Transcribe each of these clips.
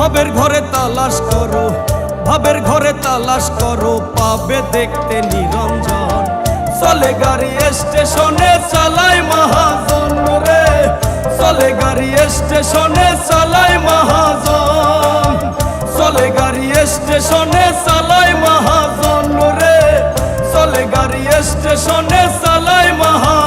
ভবের ঘরে তালাশ করো, ভবের ঘরে তালাশ করো, পাবে দেখতে নিরঞ্জন। চলে গাড়ি স্টেশনে চালাই মহাজন রে, চলে গাড়ি স্টেশনে চালাই মহাজন, চলে গাড়ি স্টেশনে চালাই মহাজন রে, চলে গাড়ি স্টেশনে চালাই মহাজন।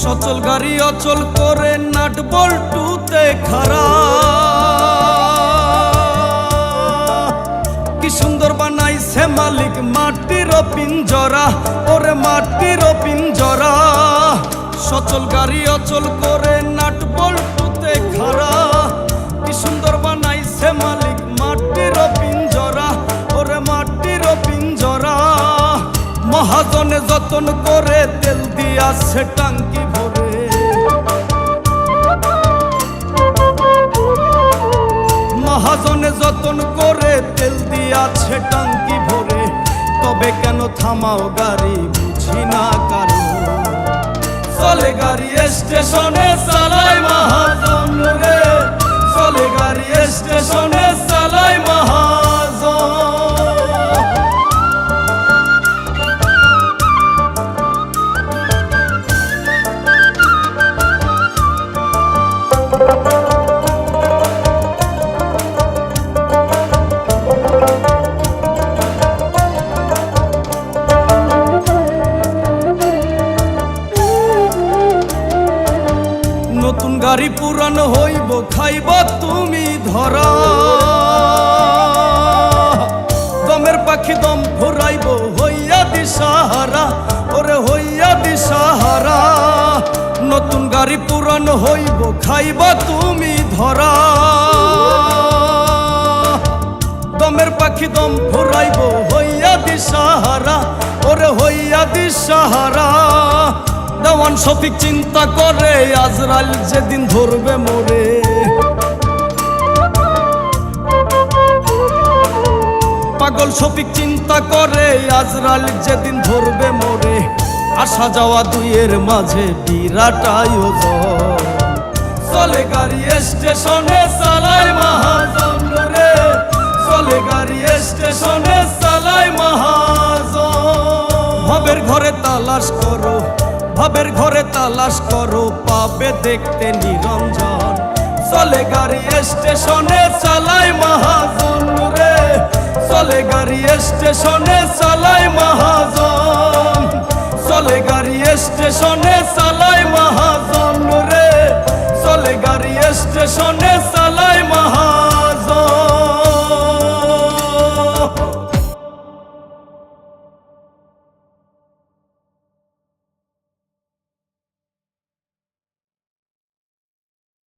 সচল গাড়ি অচল করে নাট বল্টুতে খাড়া, কি সুন্দর বানাইছে মালিক মাটির পিঞ্জরা, ওরে মাটির পিঞ্জরা। সচল গাড়ি অচল করে নাট বল্টুতে খাড়া, কি সুন্দর বানাইছে মালিক মাটির পিঞ্জরা, ওরে মাটির পিঞ্জরা। মহাজনে যতন করে তেল দিয়াছে টাঙ্কি ভরে, মহাজনে যতন করে তেল দিয়াছে টাঙ্কি ভরে। তবে কেন থামাও গাড়ি বুঝি না কারণ, চলে গাড়ি স্টেশনে চালাই মহাজন রে, চলে গাড়ি স্টেশনে চালাই মহাজন। নতুন গাড়ি পুরান হইব খাইব তুমি ধরা, দমের পাখি দম ফুরাইব হইয়া দিশাহারা, ওরে হইয়া দিশাহারা। নতুন গাড়ি পুরান হইব খাইব তুমি ধরা, দমের পাখি দম ফুরাইব হইয়া দিশাহারা, ওরে হইয়া দিশাহারা। দেওয়ান শফিক চিন্তা করে আজরাইল যেদিন ধরবে মোরে, পাগল শফিক চিন্তা করে আজরাইল যেদিন ধরবে মোরে। আসা যাওয়া দুইয়ের মাঝে বিরাট আয়োজন, চলে গাড়ি স্টেশনে চালাই মহাজন রে, চলে গাড়ি স্টেশনে চালাই মহাজন। ভবের ঘরে তালাশ করো, ভবের ঘরে তালাশ করো, পাবে দেখতে নিরঞ্জন। চলে গাড়ি স্টেশনে চালাই মহাজন রে, চলে গাড়ি স্টেশনে চালাই মহাজন, চলে গাড়ি স্টেশনে চালাই মহাজন রে, চলে গাড়ি স্টেশনে চালাই মহাজন।